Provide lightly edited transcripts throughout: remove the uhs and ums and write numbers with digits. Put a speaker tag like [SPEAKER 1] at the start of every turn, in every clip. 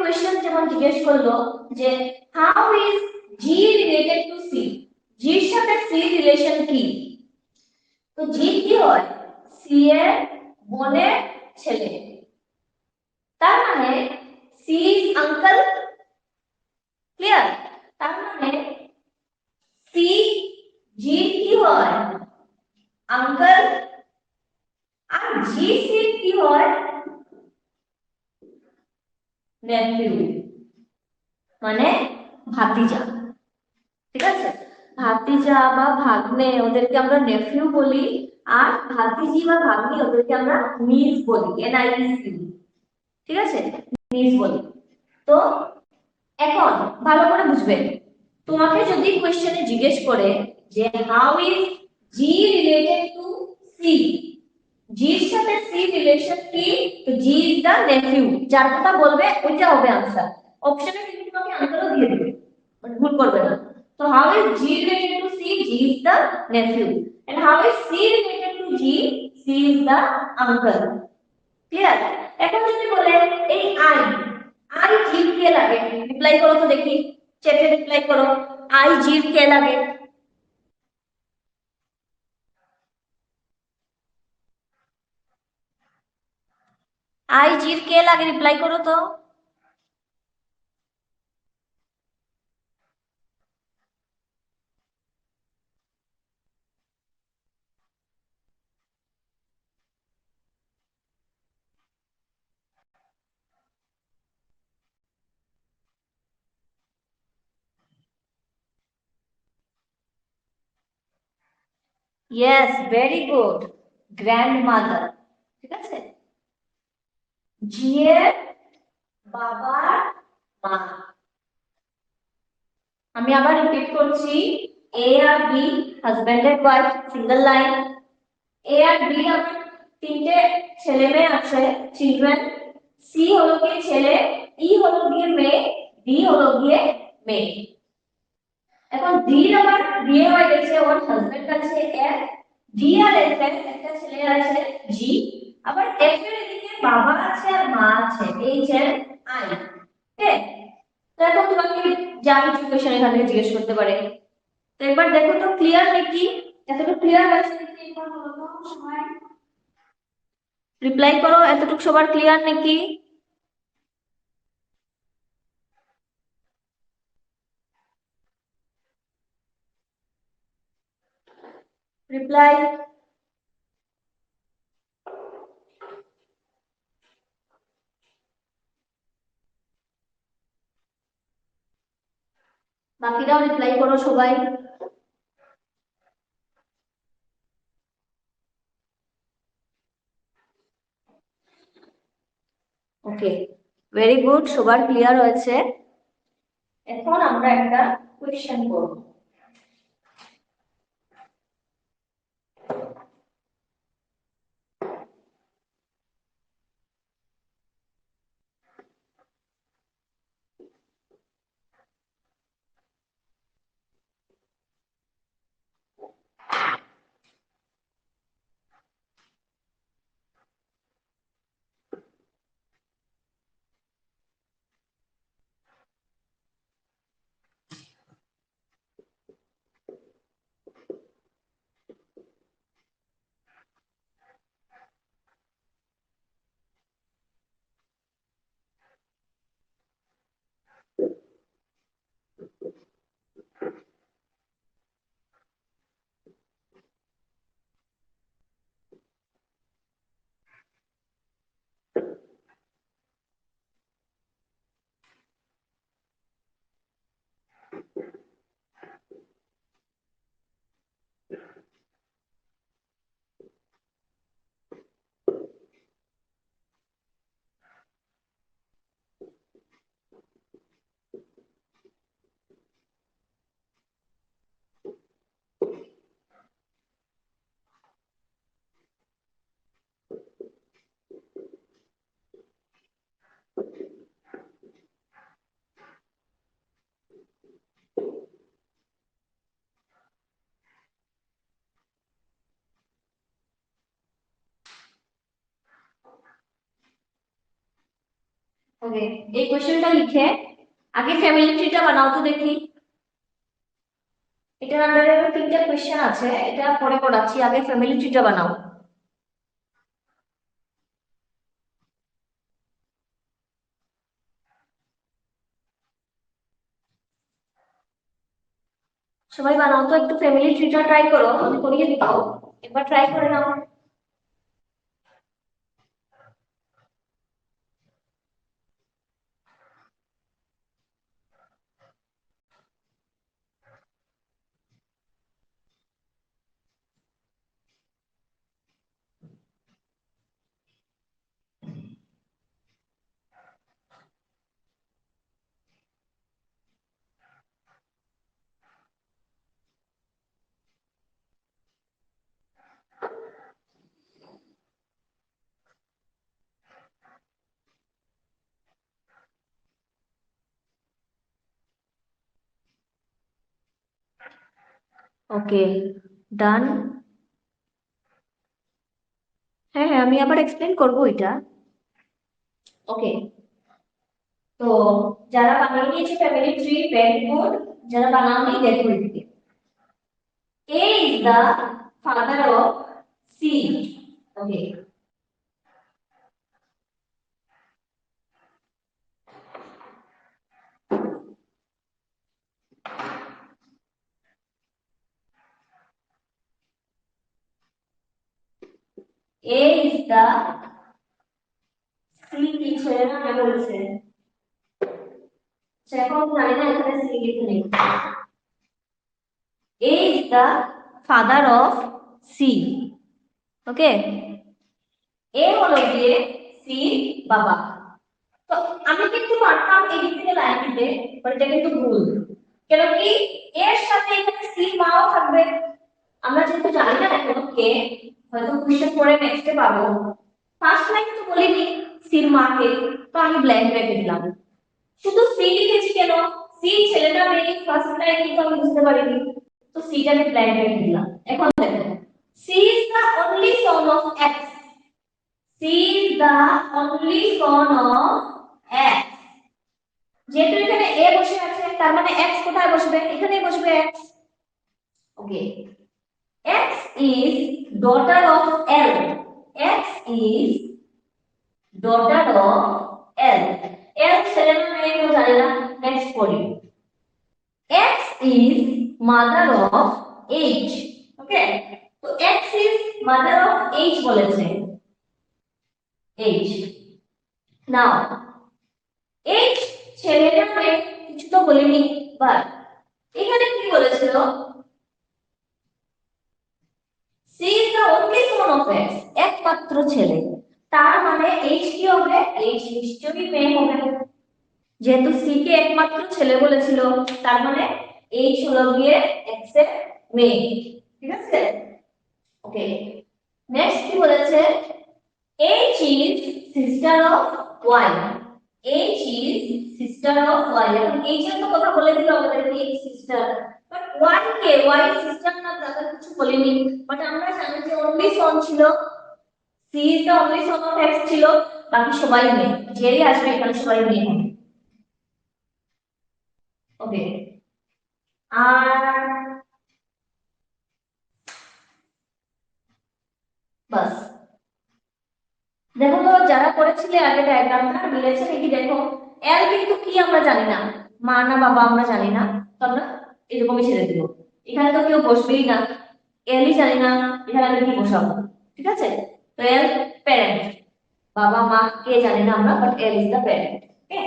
[SPEAKER 1] Question যেমন জিজ্ঞেস করলো যে how is G related to C, জির সাথে সি রিলেশন কি? তো জি কি হয়? সি এর বোনের ছেলে, তার মানে সি ইজ আঙ্কেল। ক্লিয়ার? তার মানে সি জি কি হয়? আঙ্কেল। আর জি সি কি হয়? নেফিউ, মানে ভাতিজা। ঠিক আছে, ভাতিজা বা ভাগ্নে ওদেরকে আমরা নেফিউ বলি, আর ভাতিজি বা ভাগ্নি ওদেরকে আমরা নিস বলি, এনআইসি। ঠিক আছে, নিস বলি। তো এখন ভালো করে বুঝবে, তোমাকে যদি কোশ্চেনে জিজ্ঞেস করে যে how is G related to C, জির সাথে সি রিলেশন কি? তো জি ইজ দা নেফিউ, যার কথা বলবে ওইটা হবে आंसर। অপশনে কিন্তু তোমাকে আনসারও দিয়ে দিবে, বাট ভুল করবে না। তো how is G related to C, G is the nephew, and how is C related to G, C is the uncle. Clear? এখন যদি বলে এই আই, আই জির কে লাগে? রিপ্লাই করো তো দেখি, চ্যাটে রিপ্লাই করো, আই জির কে লাগে? আই জির কে লাগে? রিপ্লাই করো তো। Yes, very good, grandmother. ঠিক আছে, জি এর বাবার মা। আমি আবার রিপিট করছি, এ আর B husband and wife, single line. A আর বি আমার তিনটে ছেলে মেয়ে আছে, চিলড্রেন। সি হলো গিয়ে ছেলে, ই হলো গিয়ে মেয়ে, ডি হলো গিয়ে মেয়ে। এখন ডি এর আবার বিয়ে হয়ে গেছে, ওর হাজবেন্ড আছে এফ, ডি আর এফ এর একটা ছেলে আছে জি, আবার এফ এর এদিকে বাবা আছে আর মা আছে, এইচ এর আই। ওকে, তো এখন তোমাকে যা কিছু কোশ্চেন এখান থেকে জিজ্ঞেস করতে পারে। তো একবার দেখো তো ক্লিয়ার নাকি, এতটুকু ক্লিয়ার হয়েছে নাকি একবার বলো তো সবাই, রিপ্লাই করো, এতটুকু সবার ক্লিয়ার নাকি? রিপ্লাই। বাকিরাও রিপ্লাই করো সবাই। ওকে, ভেরি গুড, সবার ক্লিয়ার হয়েছে। এখন আমরা একটা কোয়েশ্চেন করব। ওকে, এই কোশ্চেনটা লিখে আগে ফ্যামিলি ট্রিটা বানাও তো দেখি। এটার আন্ডারে তিনটা কোশ্চেন আছে, এটা পরে করাচ্ছি, আগে ফ্যামিলি ট্রিটা বানাও। সবাই বানাও তো, একটু ফ্যামিলি ট্রিটা ট্রাই করো, আমি করিয়ে দিব, একবার ট্রাই করে নাও। ওকে, ডান। হ্যাঁ হ্যাঁ, আমি আবার এক্সপ্লেন করবো এটা। ওকে, তো যারা বানিয়ে নিয়েছে ফ্যামিলি ট্রি, ভেরি গুড। যারা বানাওনি দেখো এদিকে। A is the father of C. Okay. A is the C কি ছেলে না মেয়ে বলছে, সেখন জানি না এখানে C লিখে নেই। A is the father of C. Okay, A হলো গিয়ে C বাবা। তো আমি কিন্তু পারতাম এই দিক থেকে লাইন দিতে, বাট এটা কিন্তু ভুল। কেন কি, এর সাথে এখানে সি মাও থাকবে। আমরা যেহেতু জানি না এখনো কে, হয়তো কোশ্চেন পরে নেক্সটে পাবো। ফার্স্ট লাইন তো বলিনি সির মাকে, তো আমি ব্ল্যাঙ্ক রেখে দিলাম। শুধু সি লিখেছি কেন, সি ছেলেটা মেয়ে, ফার্স্ট লাইন কিন্তু আমি বুঝতে পারিনি, তো সিটাকে ব্ল্যাঙ্ক রেখে দিলাম। এখন দেখো, C is the only son of X. C is the only son of X. যেহেতু এখানে এ বসে আছে, তার মানে এক্স কোথায় বসবে, এখানেই বসবে X. Okay, X is daughter of L. X is daughter of L. L ছেলে না মেয়ে কেউ জানে না, নেক্সট পড়ি। X is mother of H. Okay, তো X is mother of H বলেছে, এইচ। নাও এইচ ছেলে না মেয়ে কিছু তো বলিনি, বাট এখানে কি বলেছিল, C is the only son of X, একমাত্র ছেলে। তার মানে এইচ কি হবে, এইচ নিশ্চয়ই মেয়ে হবে। যেহেতু সি কে একমাত্র ছেলে বলেছিল, তার মানে এইচ হলো গিয়ে এক্স এর মেয়ে। ঠিক আছে, ওকে। নেক্সট কি বলেছে, H is sister of Y. H is sister of Y. এখন এইচ এর তো কথা বলে দিল আমাদেরকে, এইচ সিস্টার, বাট ওয়াই কে, ওয়াই সিস্টার না দাদা কিছু বলিনি। বাট আমরা জানি যে অনলি সন ছিল, C is the only son of X ছিল, বাকি সবাই মেয়ে, যেই আসবে এখানে সবাই মেয়ে হবে। ওকে, আর বাস। দেখো তো যারা করেছিলে আগে ডায়াগ্রামটা মিলেছে নাকি দেখো। এল কিন্তু কি আমরা জানি না, মা না বাবা আমরা জানি না, তো আমরা এরকমই ছেড়ে দিব। এখানে তো কেউ বসবেই না, এলই জানি না, এখানে আমি কি বসাবো। ঠিক আছে, তো এল প্যারেন্ট, বাবা মা কে জানি না আমরা, but L is the parent. Okay,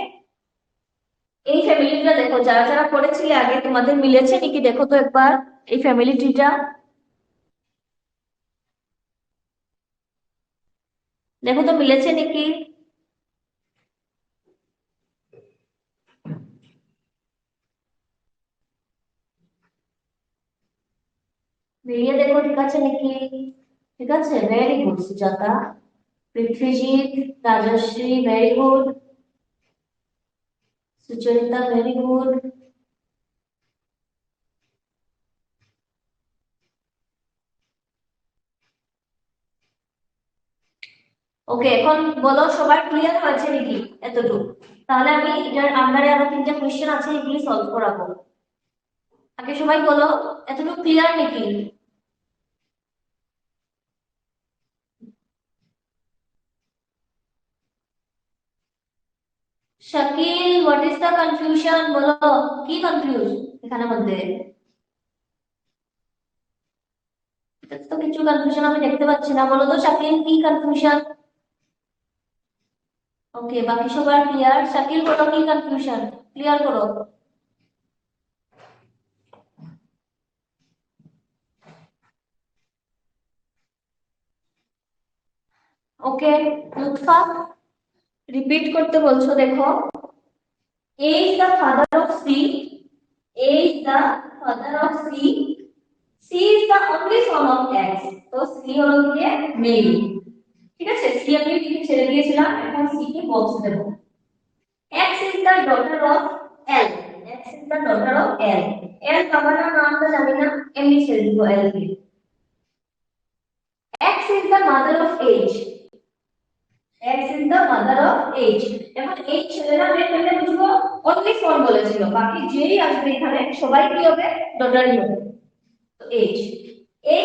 [SPEAKER 1] এই ফ্যামিলিটা দেখো, যারা যারা করেছিলে আগে তোমাদের মিলেছে নাকি দেখো তো একবার এই ফ্যামিলি ট্রিটা। দেখো তো মিলেছে নাকি। মিলিয়ে দেখো ঠিক আছে নাকি। ঠিক আছে, very good Sujata. Prithwijit, Rajashree very good, Sucharita very good. Okay, এখন বলো সবার ক্লিয়ার হয়েছে নাকি এতটুকু? তাহলে আমি এটার আন্ডারে আরো তিনটা কোশ্চেন আছে, এগুলি সলভ করাবো। আগে সবাই বলো এতটুকু ক্লিয়ার নাকি? Shakil, what is the confusion? বলো কি কনফিউজ এখানে মধ্যে? এটা তো কিছু কনফিউশন আমি দেখতে পাচ্ছি না, বলো তো শাকিল কি কনফিউশন? ওকে, বাকি সবার ক্লিয়ার। শাকিল বলো কি কনফিউশন, ক্লিয়ার করো। ওকে, লুৎফা রিপিট করতে বলছো, দেখো। A is the father of C. A is the father of C. C is the only son of X. তো C হলো গিয়ে মেল। ঠিক আছে, C আমি লিখে ছেড়ে দিয়েছিলাম, এখন C কে বক্স দেব। X is the daughter of L. X is the daughter of L. L বাবার নামটা জানি না, এমনি ছেড়ে দিব L K. X is the mother of H. X is the mother of H. এখন এই ছেলেরা মেয়ে পেলে বুঝবো অনলি ফোন বলেছিল, বাকি যেই আসবে এখানে সবাই কি হবে? ডটারই হবে। তো H,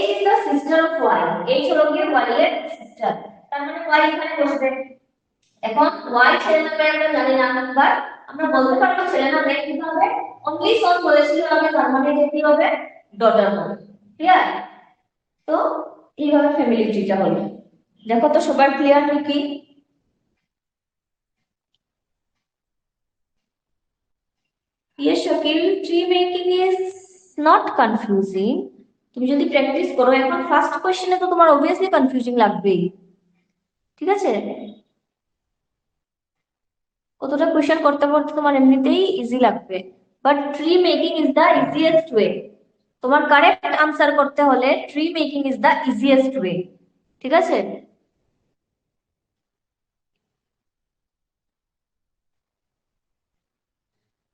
[SPEAKER 1] H is the sister of Y. H হলো কি Y এর সিস্টার, তার মানে Y এখানে বসবে। এখন Y ছেলে না মেয়ে আমরা জানি না, বাট আমরা বলতে পারবো ছেলে না মেয়ে, কিন্তু হবে অনলি ফোন বলেছিল আগে, তার মানে যে কি হবে? ডটার হবে। ক্লিয়ার? তো এইভাবে ফ্যামিলি ট্রিটা হলো। দেখো তো সবার ক্লিয়ার নাকি? Yes, Shakil, tree making is not confusing. তুমি যদি প্র্যাকটিস করো, এখন ফার্স্ট কোশ্চেনে তো তোমার অবভিয়াসলি কনফিউজিং লাগবেই। ঠিক আছে, কতটা কোশ্চেন করতে করতে তোমার এমনিতেই ইজি লাগবে, but tree making is the easiest way. তোমার কারেক্ট আনসার করতে হলে tree making is the easiest way. ঠিক আছে?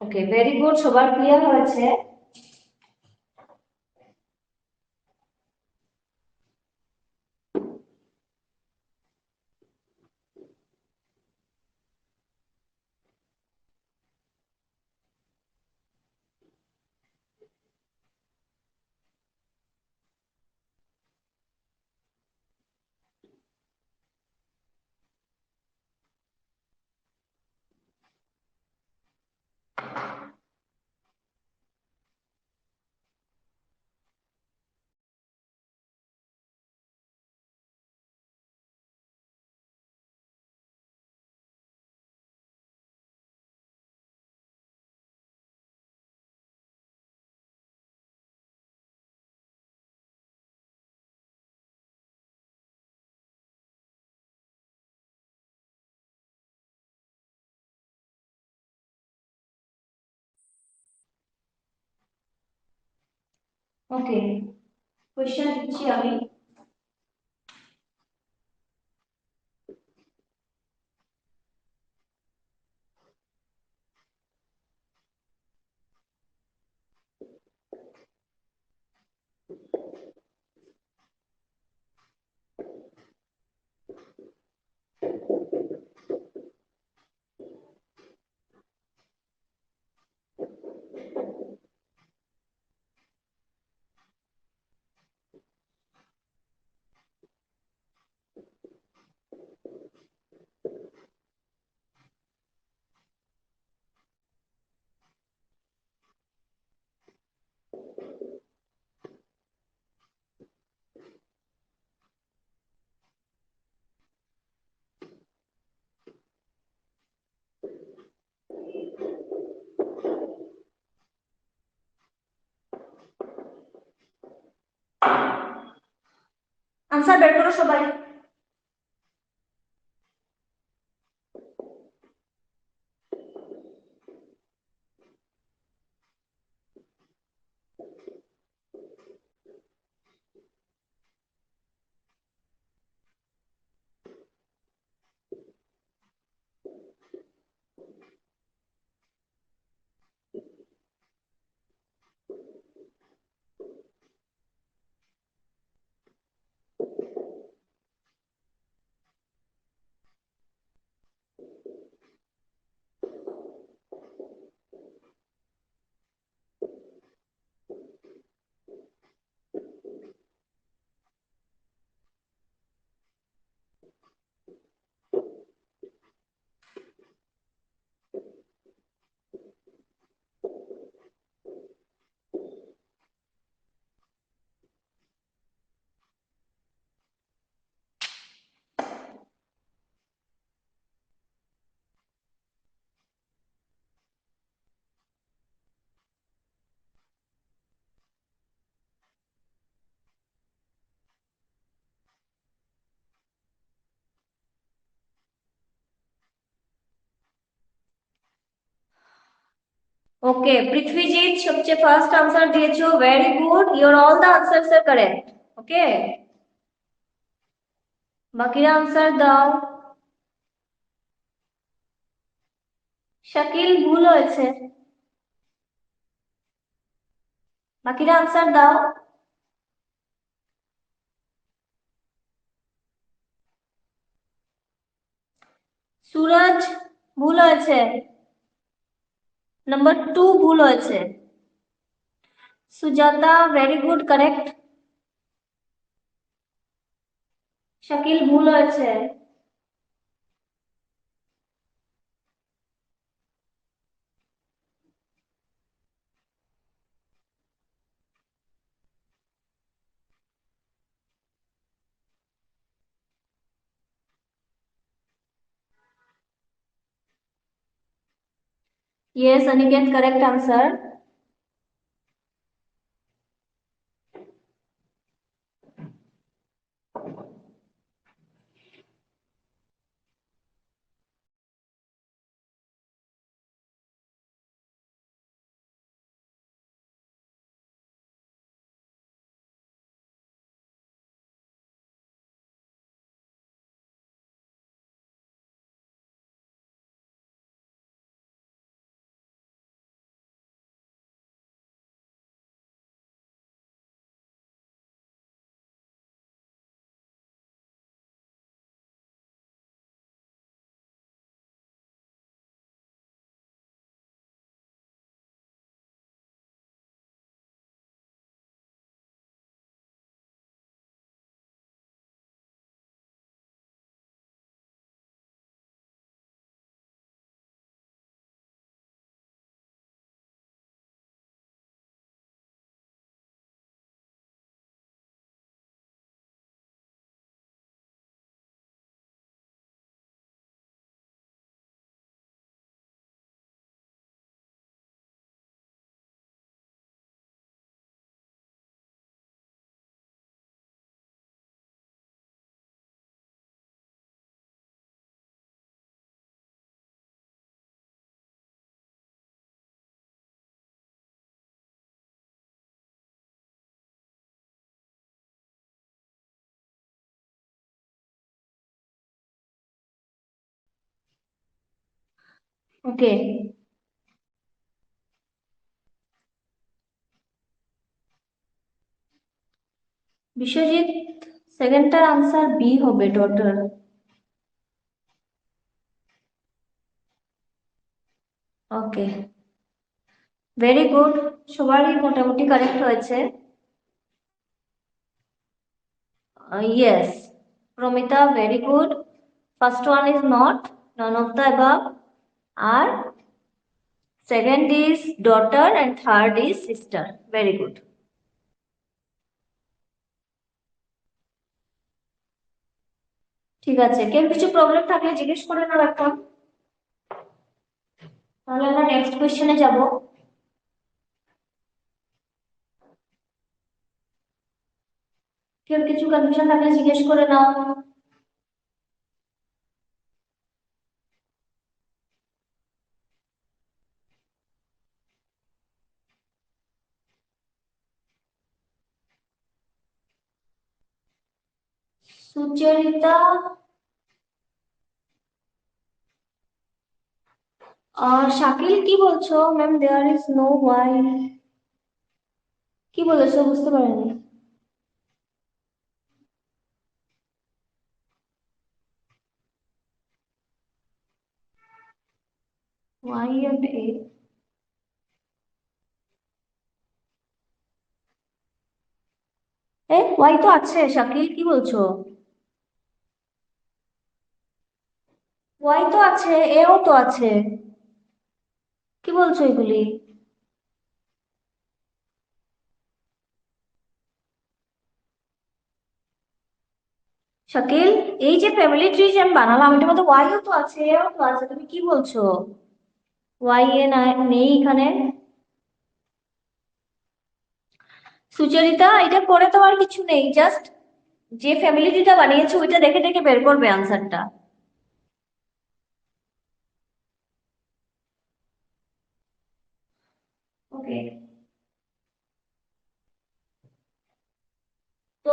[SPEAKER 1] ওকে, ভেরি গুড, সবার ক্লিয়ার হয়েছে। ওকে, কোশ্চেন দিচ্ছি আমি। আনসার বের করো সবাই। ওকে, পৃথ্বীজিৎ সবচেয়ে ফার্স্ট আনসার দিয়েছো, very good, your all the answers are correct. Okay, বাকিরা আনসার দাও। শাকিল ভুল হয়েছে, বাকিরা আনসার দাও। সুরজ ভুল হয়েছে, নাম্বার 2 ভুল হয়েছে। Sujata very good, correct. Shakil ভুল হয়েছে। Yes, Aniket, correct answer. Okay, Biswajit সেকেন্ডটার আনসার বি হবে, ডটার। ওকে, ভেরি গুড, সবারই মোটামুটি কারেক্ট হয়েছে। Yes, Pramita very good, first one is not, none of the above, আর second is daughter and third is sister, very good. ঠিক আছে, কেউ কিছু প্রবলেম থাকলে জিজ্ঞেস করে নাও এখন, তাহলে আমরা নেক্সট কোয়েশ্চেনে যাব। কেউ কিছু কনফিউশন থাকলে জিজ্ঞেস করে নাও। সুচরিতা, শাকিল কি বলছো ma'am? There is no Y, কি বলেছো বুঝতে পারিনি। Y and A, A Y তো আছে শাকিল, কি বলছো? ওয়াই তো আছে, এও তো আছে, কি বলছো এগুলি? শাকিল, এই যে ফ্যামিলি ট্রি যে আমি বানালাম এটার মধ্যে ওয়াইও তো আছে, এও তো আছে, তুমি কি বলছো? ওয়াই এ না, নেই এখানে। সুচরিতা, এটা করে তো আর কিছু নেই, জাস্ট যে ফ্যামিলি ট্রিটা বানিয়েছো ওইটা দেখে দেখে বের করবে আনসারটা। ওকে, তো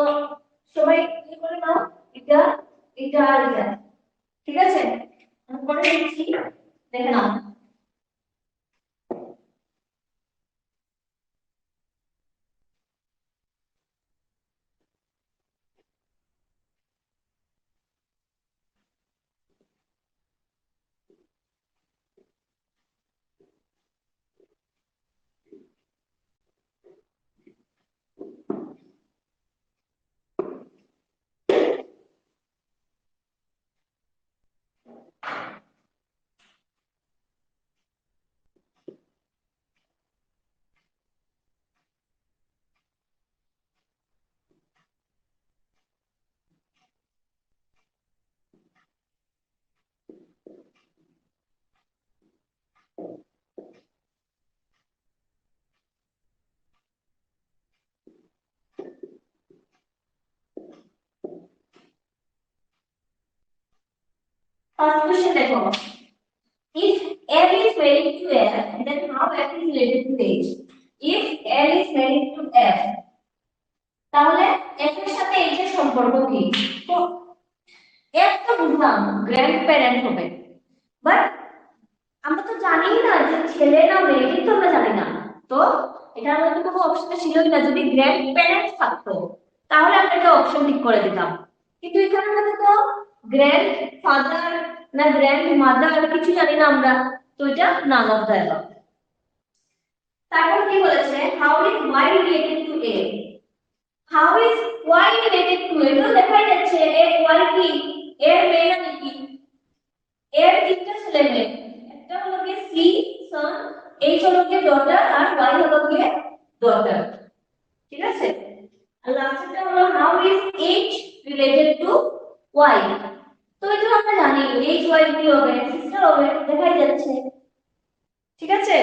[SPEAKER 1] সবাই কি করে নাও, এটা এটা আর এটা, ঠিক আছে? আমি করে দিচ্ছি, দেখে নাও। ফার্স্ট কোশ্চেন দেখো, if L is married to F, then how F is related to H? If L is married to F, তাহলে F এর সাথে H এর সম্পর্ক কি? তো F তো বুঝলাম গ্র্যান্ড প্যারেন্ট হবে, বাট আমরা তো জানি না যে ছেলে না মেয়ে, কিন্তু আমরা জানি না। তো এটার মধ্যে কোনো অপশন ছিলই না, যদি গ্র্যান্ড প্যারেন্টস থাকতো তাহলে আমরা একটা অপশন ঠিক করে দিতাম, কিন্তু এখানে মধ্যে তো গ্র্যান্ড ফাদার না গ্র্যান্ড মাদার কিছু জানি না আমরা, তো এটা নান অফ দ্য অ্যাবাভ। তারপর কি বলেছে, how is Y related to A? How is Y related to A? তো দেখাই যাচ্ছে এ ওয়াই কি এর মেয়ে নাকি, এর তিনটা ছেলে মেয়ে, একটা হলো গিয়ে সি সন, এইচ হলো গিয়ে ডটার, আর ওয়াই হলো গিয়ে ডটার, ঠিক আছে? আর লাস্টেরটা হলো how is H related to Y? তো এটা আমরা জানি এইচ ওয়াই কি হবে, সিস্টার হবে, দেখাই যাচ্ছে, ঠিক আছে?